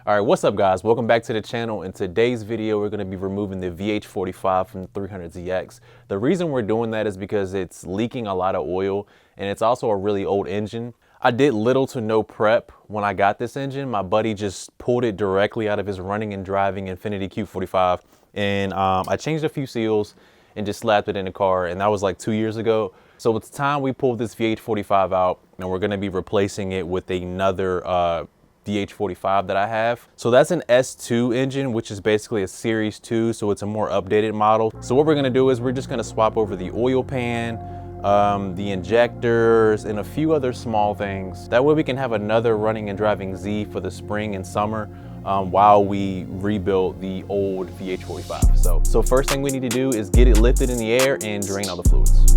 All right, what's up guys? Welcome back to the channel. In today's video, we're gonna be removing the VH45 from the 300ZX. The reason we're doing that is because it's leaking a lot of oil and it's also a really old engine. I did little to no prep when I got this engine. My buddy just pulled it directly out of his running and driving Infiniti Q45. And I changed a few seals and just slapped it in the car. And that was like 2 years ago. So it's time we pull this VH45 out and we're gonna be replacing it with another VH45 that I have. So that's an S2 engine, which is basically a Series 2, so it's a more updated model. So what we're gonna do is we're just gonna swap over the oil pan, the injectors, and a few other small things. That way we can have another running and driving Z for the spring and summer while we rebuild the old VH45. So first thing we need to do is get it lifted in the air and drain all the fluids.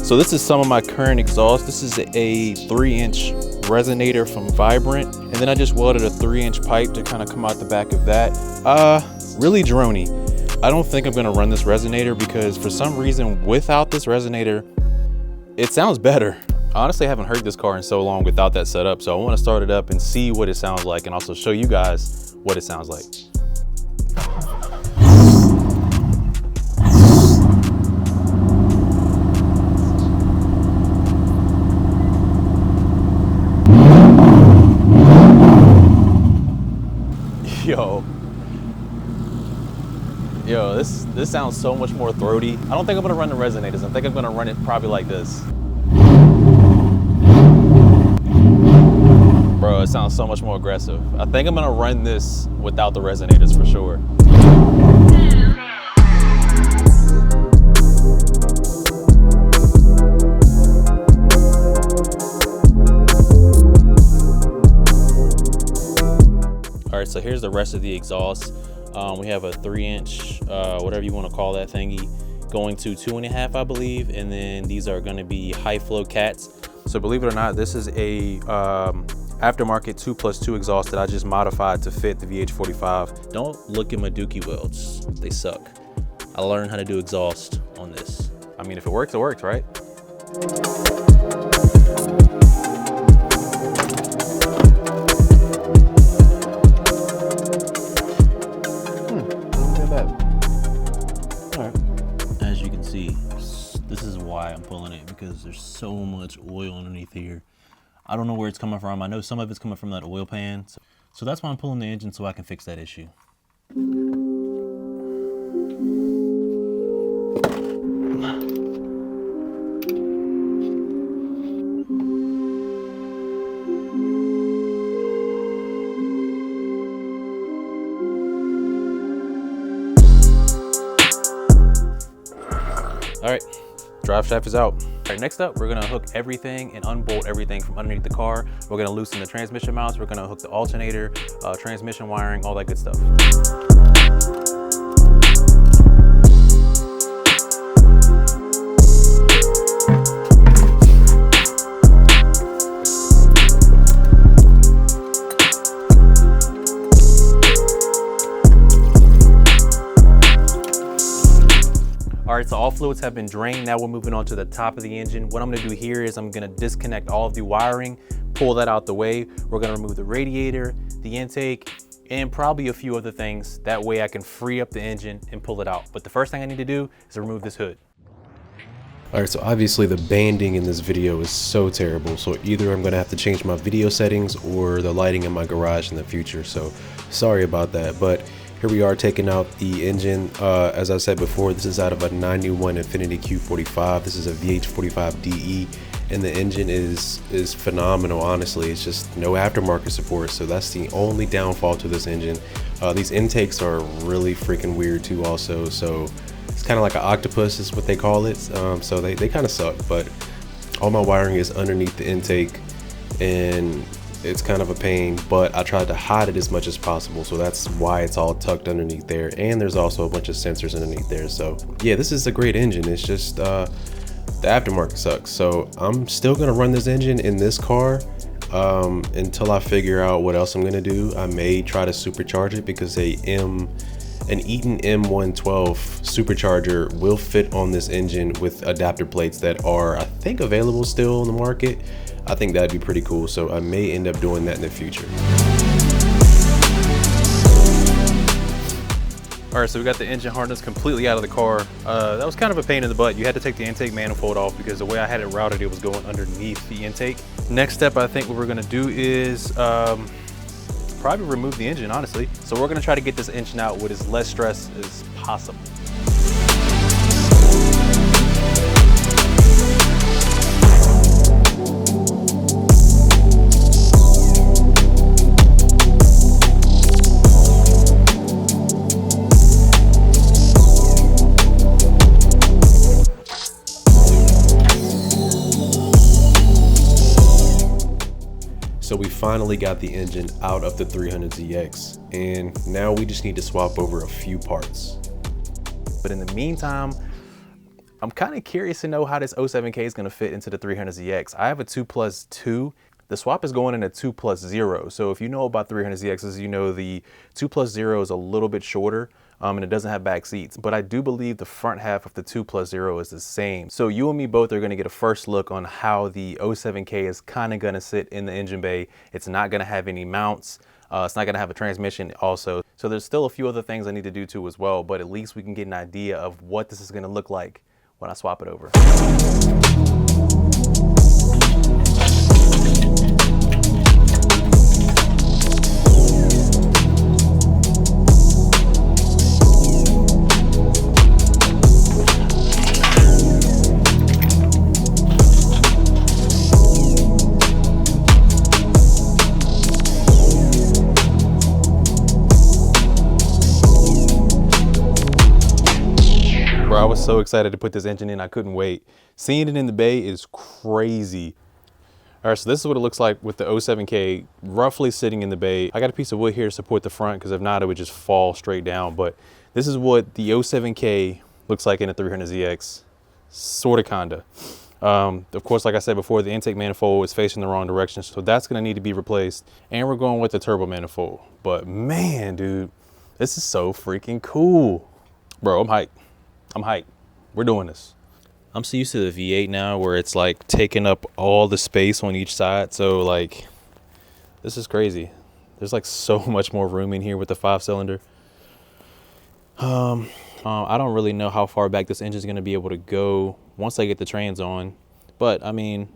So this is some of my current exhaust. This is a 3-inch resonator from Vibrant. And then I just welded a 3-inch pipe to kind of come out the back of that. Really droney. I don't think I'm gonna run this resonator because for some reason without this resonator, it sounds better. Honestly, I haven't heard this car in so long without that set up. So I wanna start it up and see what it sounds like and also show you guys what it sounds like. Yo, this sounds so much more throaty. I don't think I'm gonna run the resonators. I think I'm gonna run it probably like this. Bro, it sounds so much more aggressive. I think I'm gonna run this without the resonators for sure. All right, so here's the rest of the exhaust. We have a 3-inch, whatever you want to call that thingy, going to 2.5, I believe. And then these are going to be high flow cats. So believe it or not, this is a aftermarket 2+2 exhaust that I just modified to fit the VH45. Don't look at my Dookie welds. They suck. I learned how to do exhaust on this. I mean, if it works, right? This is why I'm pulling it, because there's so much oil underneath here. I don't know where it's coming from. I know some of it's coming from that oil pan. So that's why I'm pulling the engine, so I can fix that issue. All right. Drive shaft is out. All right, next up, we're gonna hook everything and unbolt everything from underneath the car. We're gonna loosen the transmission mounts. We're gonna hook the alternator, transmission wiring, all that good stuff. All right, so all fluids have been drained. Now we're moving on to the top of the engine. What I'm gonna do here is I'm gonna disconnect all of the wiring, pull that out the way. We're gonna remove the radiator, the intake, and probably a few other things. That way I can free up the engine and pull it out. But the first thing I need to do is remove this hood. All right, so obviously the banding in this video is so terrible. So either I'm gonna have to change my video settings or the lighting in my garage in the future. So sorry about that, but here we are taking out the engine. As I said before, this is out of a 91 Infiniti Q45. This is a VH45 DE. and the engine is phenomenal. Honestly, it's just no aftermarket support, so that's the only downfall to this engine. These intakes are really freaking weird too also, so it's kind of like an octopus is what they call it. So they kind of suck, but all my wiring is underneath the intake and it's kind of a pain, but I tried to hide it as much as possible, so that's why it's all tucked underneath there. And there's also a bunch of sensors underneath there. So yeah, this is a great engine. It's just the aftermarket sucks. So I'm still gonna run this engine in this car until I figure out what else I'm gonna do. I may try to supercharge it because an Eaton M112 supercharger will fit on this engine with adapter plates that are, I think, available still on the market. I think that'd be pretty cool, so I may end up doing that in the future. All right, so we got the engine harness completely out of the car. That was kind of a pain in the butt. You had to take the intake manifold off because the way I had it routed, it was going underneath the intake. Next step, I think what we're gonna do is probably remove the engine, honestly. So we're gonna try to get this engine out with as less stress as possible. So we finally got the engine out of the 300ZX, and now we just need to swap over a few parts. But in the meantime, I'm kind of curious to know how this 07K is going to fit into the 300ZX. I have a 2+2. The swap is going in a 2+0. So if you know about 300ZXs, you know the 2+0 is a little bit shorter. And it doesn't have back seats, but I do believe the front half of the 2+0 is the same. So you and me both are gonna get a first look on how the 07K is kind of gonna sit in the engine bay. It's not gonna have any mounts. It's not gonna have a transmission also. So there's still a few other things I need to do too as well, but at least we can get an idea of what this is gonna look like when I swap it over. Bro, I was so excited to put this engine in, I couldn't wait. Seeing it in the bay is crazy. All right, so this is what it looks like with the 07K roughly sitting in the bay. I got a piece of wood here to support the front because if not, it would just fall straight down. But this is what the 07K looks like in a 300ZX, sort of, kinda. Of course, like I said before, the intake manifold is facing the wrong direction, so that's gonna need to be replaced. And we're going with the turbo manifold. But man, dude, this is so freaking cool. Bro, I'm hyped. I'm hyped. We're doing this. I'm so used to the V8 now where it's like taking up all the space on each side. So like, this is crazy. There's like so much more room in here with the 5-cylinder. I don't really know how far back this engine is going to be able to go once I get the trans on. But I mean,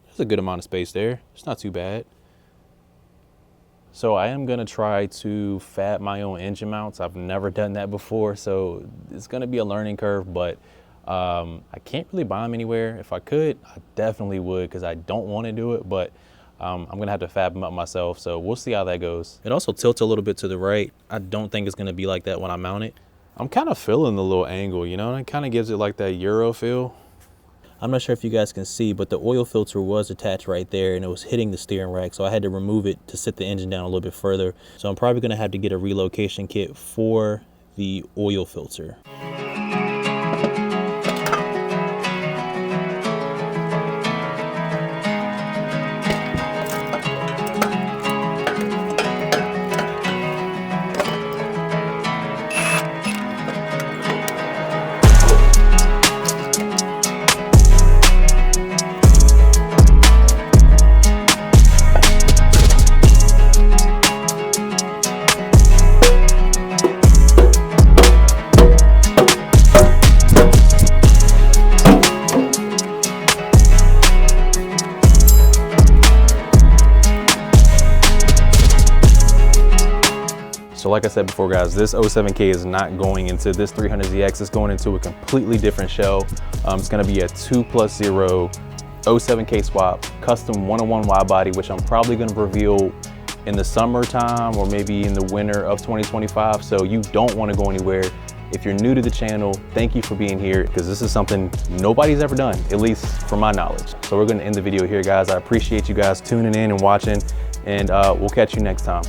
there's a good amount of space there. It's not too bad. So I am gonna try to fab my own engine mounts. I've never done that before, so it's gonna be a learning curve, but I can't really buy them anywhere. If I could, I definitely would because I don't wanna do it, but I'm gonna have to fab them up myself, so we'll see how that goes. It also tilts a little bit to the right. I don't think it's gonna be like that when I mount it. I'm kind of feeling the little angle, you know, and it kind of gives it like that Euro feel. I'm not sure if you guys can see, but the oil filter was attached right there and it was hitting the steering rack. So I had to remove it to sit the engine down a little bit further. So I'm probably gonna have to get a relocation kit for the oil filter. So like I said before, guys, this 07K is not going into this 300ZX. It's going into a completely different shell. It's gonna be a 2+0 07K swap, custom 101 wide body, which I'm probably gonna reveal in the summertime or maybe in the winter of 2025. So you don't wanna go anywhere. If you're new to the channel, thank you for being here, because this is something nobody's ever done, at least from my knowledge. So we're gonna end the video here, guys. I appreciate you guys tuning in and watching, and we'll catch you next time.